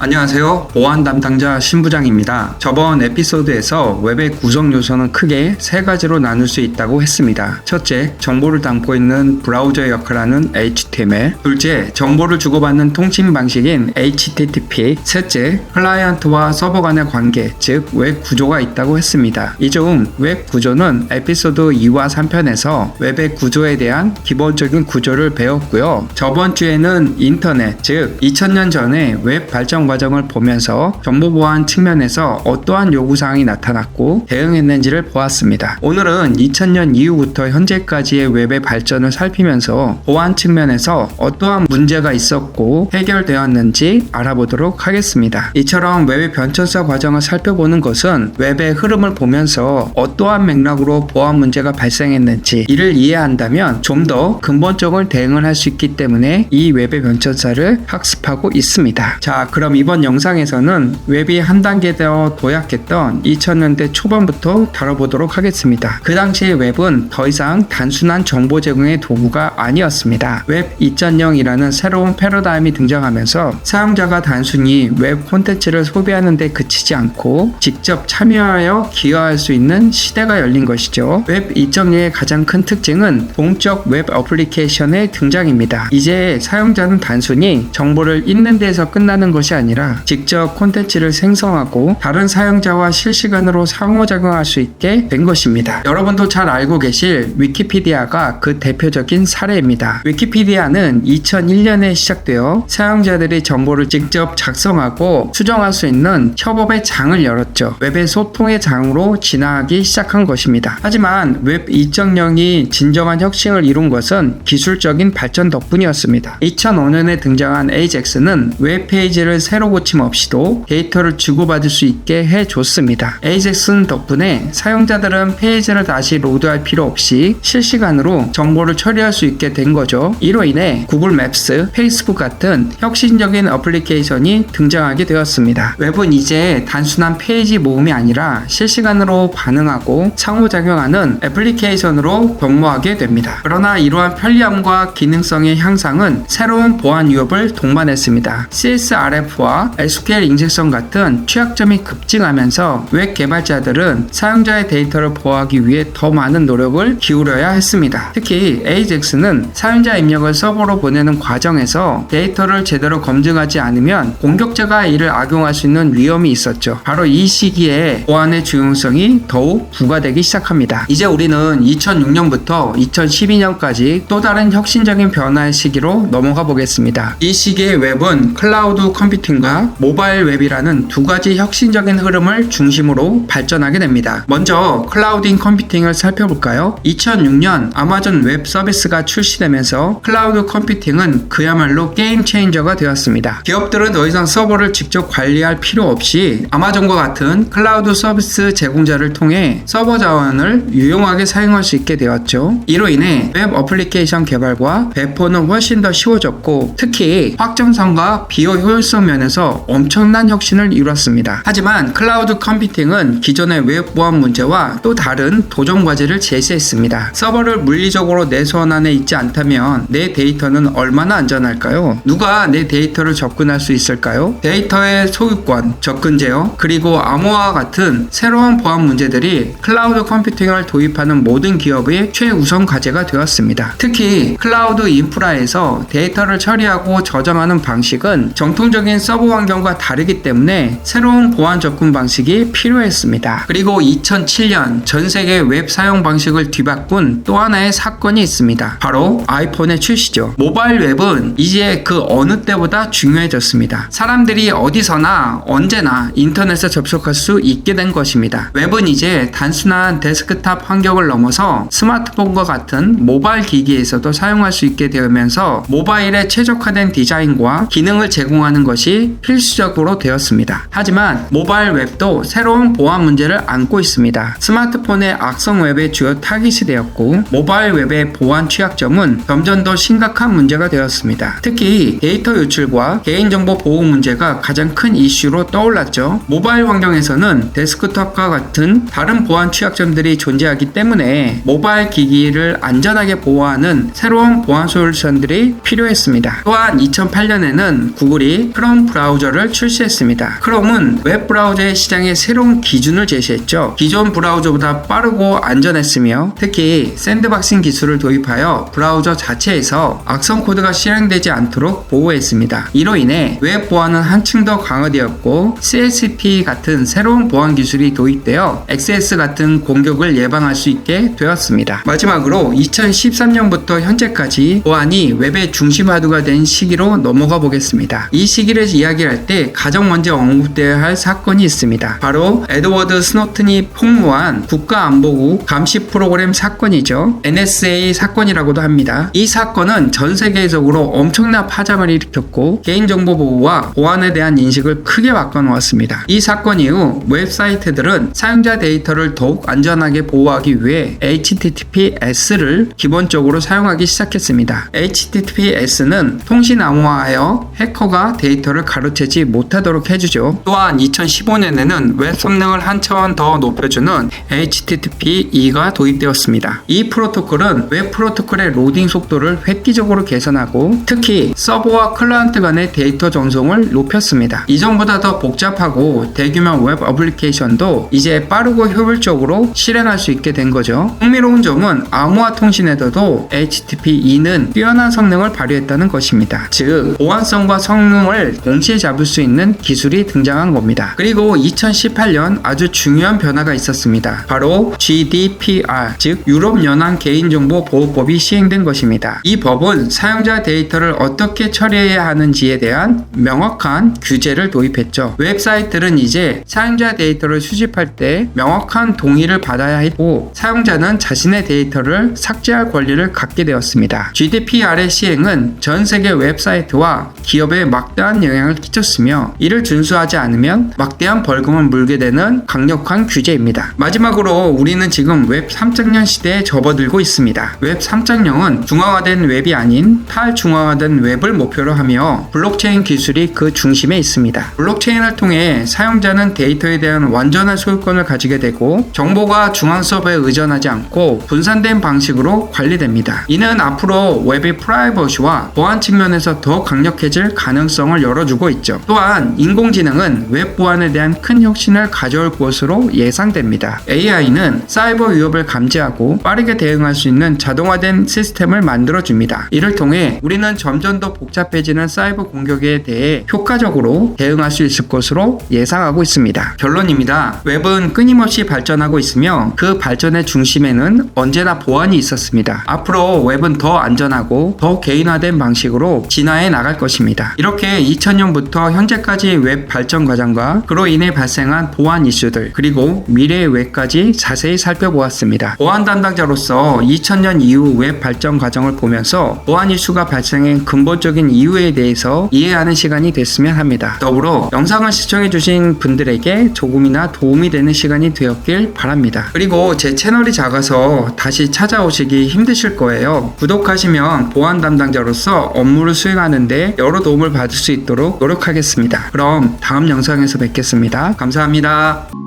안녕하세요. 보안 담당자 신부장입니다. 저번 에피소드에서 웹의 구성 요소는 크게 세 가지로 나눌 수 있다고 했습니다. 첫째, 정보를 담고 있는 브라우저의 역할하는 HTML. 둘째, 정보를 주고받는 통신 방식인 HTTP. 셋째, 클라이언트와 서버 간의 관계, 즉 웹 구조가 있다고 했습니다. 이 중 웹 구조는 에피소드 2와 3편에서 웹의 구조에 대한 기본적인 구조를 배웠고요. 저번 주에는 인터넷, 즉 2000년 전에 웹 발전 과정을 보면서 정보보안 측면에서 어떠한 요구사항이 나타났고 대응했는지를 보았습니다. 오늘은 2000년 이후부터 현재까지의 웹의 발전을 살피면서 보안 측면에서 어떠한 문제가 있었고 해결되었는지 알아보도록 하겠습니다. 이처럼 웹의 변천사 과정을 살펴보는 것은 웹의 흐름을 보면서 어떠한 맥락으로 보안 문제가 발생했는지 이를 이해한다면 좀 더 근본적인 대응을 할 수 있기 때문에 이 웹의 변천사를 학습하고 있습니다. 자, 그럼 이번 영상에서는 웹이 한 단계 더 도약했던 2000년대 초반부터 다뤄보도록 하겠습니다. 그 당시의 웹은 더 이상 단순한 정보 제공의 도구가 아니었습니다. 웹 2.0이라는 새로운 패러다임이 등장하면서 사용자가 단순히 웹 콘텐츠를 소비하는 데 그치지 않고 직접 참여하여 기여할 수 있는 시대가 열린 것이죠. 웹 2.0의 가장 큰 특징은 동적 웹 어플리케이션의 등장입니다. 이제 사용자는 단순히 정보를 읽는 데에서 끝나는 것이 아니라 직접 콘텐츠를 생성하고 다른 사용자와 실시간으로 상호작용할 수 있게 된 것입니다. 여러분도 잘 알고 계실 위키피디아가 그 대표적인 사례입니다. 위키피디아는 2001년에 시작되어 사용자들이 정보를 직접 작성하고 수정할 수 있는 협업의 장을 열었죠. 웹의 소통의 장으로 진화하기 시작한 것입니다. 하지만 웹 2.0이 진정한 혁신을 이룬 것은 기술적인 발전 덕분이었습니다. 2005년에 등장한 AJAX는 웹페이지를 새로 고침 없이도 데이터를 주고받을 수 있게 해줬습니다. AJAX는 덕분에 사용자들은 페이지를 다시 로드할 필요 없이 실시간으로 정보를 처리할 수 있게 된 거죠. 이로 인해 구글 맵스, 페이스북 같은 혁신적인 어플리케이션이 등장하게 되었습니다. 웹은 이제 단순한 페이지 모음이 아니라 실시간으로 반응하고 상호작용하는 애플리케이션으로 변모하게 됩니다. 그러나 이러한 편리함과 기능성의 향상은 새로운 보안 위협을 동반했습니다. CSRF와 SQL 인젝션 같은 취약점이 급증하면서 웹 개발자들은 사용자의 데이터를 보호하기 위해 더 많은 노력을 기울여야 했습니다. 특히 AJAX는 사용자 입력을 서버로 보내는 과정에서 데이터를 제대로 검증하지 않으면 공격자가 이를 악용할 수 있는 위험이 있었죠. 바로 이 시기에 보안의 중요성이 더욱 부과되기 시작합니다. 이제 우리는 2006년부터 2012년까지 또 다른 혁신적인 변화의 시기로 넘어가 보겠습니다. 이 시기의 웹은 클라우드 컴퓨팅과 모바일 웹이라는 두 가지 혁신적인 흐름을 중심으로 발전하게 됩니다. 먼저 클라우드 컴퓨팅을 살펴볼까요? 2006년 아마존 웹 서비스가 출시되면서 클라우드 컴퓨팅은 그야말로 게임 체인저가 되었습니다. 기업들은 더 이상 서버를 직접 관리할 필요 없이 아마존과 같은 클라우드 서비스 제공자를 통해 서버 자원을 유용하게 사용할 수 있게 되었죠. 이로 인해 웹 어플리케이션 개발과 배포는 훨씬 더 쉬워졌고 특히 확정성과 비효 효율성 면에서 엄청난 혁신을 이뤘습니다. 하지만 클라우드 컴퓨팅은 기존의 웹 보안 문제와 또 다른 도전 과제를 제시했습니다. 서버를 물리적으로 내 손 안에 있지 않다면 내 데이터는 얼마나 안전할까요? 누가 내 데이터를 접근할 수 있을까요? 데이터의 소유권, 접근 제어, 그리고 암호화와 같은 새로운 보안 문제들이 클라우드 컴퓨팅을 도입하는 모든 기업의 최우선 과제가 되었습니다. 특히 클라우드 인프라에서 데이터를 처리하고 저장하는 방식은 정통적인 서버 환경과 다르기 때문에 새로운 보안 접근 방식이 필요했습니다. 그리고 2007년 전 세계 웹 사용 방식을 뒤바꾼 또 하나의 사건이 있습니다. 바로 아이폰의 출시죠. 모바일 웹은 이제 그 어느 때보다 중요해졌습니다. 사람들이 어디서나 언제나 인터넷에 접속할 수 있게 된 것입니다. 웹은 이제 단순한 데스크탑 환경을 넘어서 스마트폰과 같은 모바일 기기에서도 사용할 수 있게 되면서 모바일에 최적화된 디자인과 기능을 제공하는 것이 필수적으로 되었습니다. 하지만 모바일 웹도 새로운 보안 문제를 안고 있습니다. 스마트폰의 악성 웹의 주요 타깃이 되었고 모바일 웹의 보안 취약점은 점점 더 심각한 문제가 되었습니다. 특히 데이터 유출과 개인정보 보호 문제가 가장 큰 이슈로 떠올랐죠. 모바일 환경에서는 데스크톱과 같은 다른 보안 취약점들이 존재하기 때문에 모바일 기기를 안전하게 보호하는 새로운 보안 솔루션들이 필요했습니다. 또한 2008년에는 구글이 크롬 크롬 브라우저를 출시했습니다. 크롬은 웹 브라우저의 시장에 새로운 기준을 제시했죠. 기존 브라우저보다 빠르고 안전했으며 특히 샌드박싱 기술을 도입하여 브라우저 자체에서 악성 코드가 실행되지 않도록 보호했습니다. 이로 인해 웹 보안은 한층 더 강화되었고 CSP 같은 새로운 보안 기술이 도입되어 XS 같은 공격을 예방할 수 있게 되었습니다. 마지막으로 2013년부터 현재까지 보안이 웹의 중심화두가 된 시기로 넘어가 보겠습니다. 이 시기를 이야기할 때 가장 먼저 언급되어야 할 사건이 있습니다. 바로 에드워드 스노튼이 폭로한 국가안보국 감시 프로그램 사건이죠. NSA 사건이라고도 합니다. 이 사건은 전 세계적으로 엄청난 파장을 일으켰고 개인정보 보호와 보안에 대한 인식을 크게 바꿔놓았습니다. 이 사건 이후 웹사이트들은 사용자 데이터를 더욱 안전하게 보호하기 위해 HTTPS를 기본적으로 사용하기 시작했습니다. HTTPS는 통신 암호화하여 해커가 데이터를 가로채지 못하도록 해주죠. 또한 2015년에는 웹 성능을 한 차원 더 높여주는 HTTP2가 도입되었습니다. 이 프로토콜은 웹 프로토콜의 로딩 속도를 획기적으로 개선하고 특히 서버와 클라이언트 간의 데이터 전송을 높였습니다. 이전보다 더 복잡하고 대규모 웹 어플리케이션도 이제 빠르고 효율적으로 실행할 수 있게 된 거죠. 흥미로운 점은 암호화 통신에서도 HTTP2는 뛰어난 성능을 발휘했다는 것입니다. 즉 보안성과 성능을 동시에 잡을 수 있는 기술이 등장한 겁니다. 그리고 2018년 아주 중요한 변화가 있었습니다. 바로 GDPR, 즉 유럽연합 개인정보 보호법이 시행된 것입니다. 이 법은 사용자 데이터를 어떻게 처리해야 하는지에 대한 명확한 규제를 도입했죠. 웹사이트는 이제 사용자 데이터를 수집할 때 명확한 동의를 받아야 했고 사용자는 자신의 데이터를 삭제할 권리를 갖게 되었습니다. GDPR의 시행은 전 세계 웹사이트와 기업에 막대한 영향을 끼쳤으며 이를 준수하지 않으면 막대한 벌금을 물게 되는 강력한 규제입니다. 마지막으로 우리는 지금 웹 3.0 시대에 접어들고 있습니다. 웹 3.0은 중앙화된 웹이 아닌 탈중앙화된 웹을 목표로 하며 블록체인 기술이 그 중심에 있습니다. 블록체인을 통해 사용자는 데이터에 대한 완전한 소유권을 가지게 되고 정보가 중앙 서버에 의존하지 않고 분산된 방식으로 관리됩니다. 이는 앞으로 웹의 프라이버시와 보안 측면에서 더 강력해질 가능성을 열어주고 있죠. 또한 인공지능은 웹 보안에 대한 큰 혁신을 가져올 것으로 예상됩니다. AI는 사이버 위협을 감지하고 빠르게 대응할 수 있는 자동화된 시스템을 만들어줍니다. 이를 통해 우리는 점점 더 복잡해지는 사이버 공격에 대해 효과적으로 대응할 수 있을 것으로 예상하고 있습니다. 결론입니다. 웹은 끊임없이 발전하고 있으며 그 발전의 중심에는 언제나 보안이 있었습니다. 앞으로 웹은 더 안전하고 더 개인화된 방식으로 진화해 나갈 것입니다. 이렇게 2000년부터 현재까지 웹 발전 과정과 그로 인해 발생한 보안 이슈들 그리고 미래의 웹까지 자세히 살펴보았습니다. 보안 담당자로서 2000년 이후 웹 발전 과정을 보면서 보안 이슈가 발생한 근본적인 이유에 대해서 이해하는 시간이 됐으면 합니다. 더불어 영상을 시청해주신 분들에게 조금이나 도움이 되는 시간이 되었길 바랍니다. 그리고 제 채널이 작아서 다시 찾아오시기 힘드실 거예요. 구독하시면 보안 담당자로서 업무를 수행하는데 여러 도움을 받을 수 있도록 노력하겠습니다. 그럼 다음 영상에서 뵙겠습니다. 감사합니다.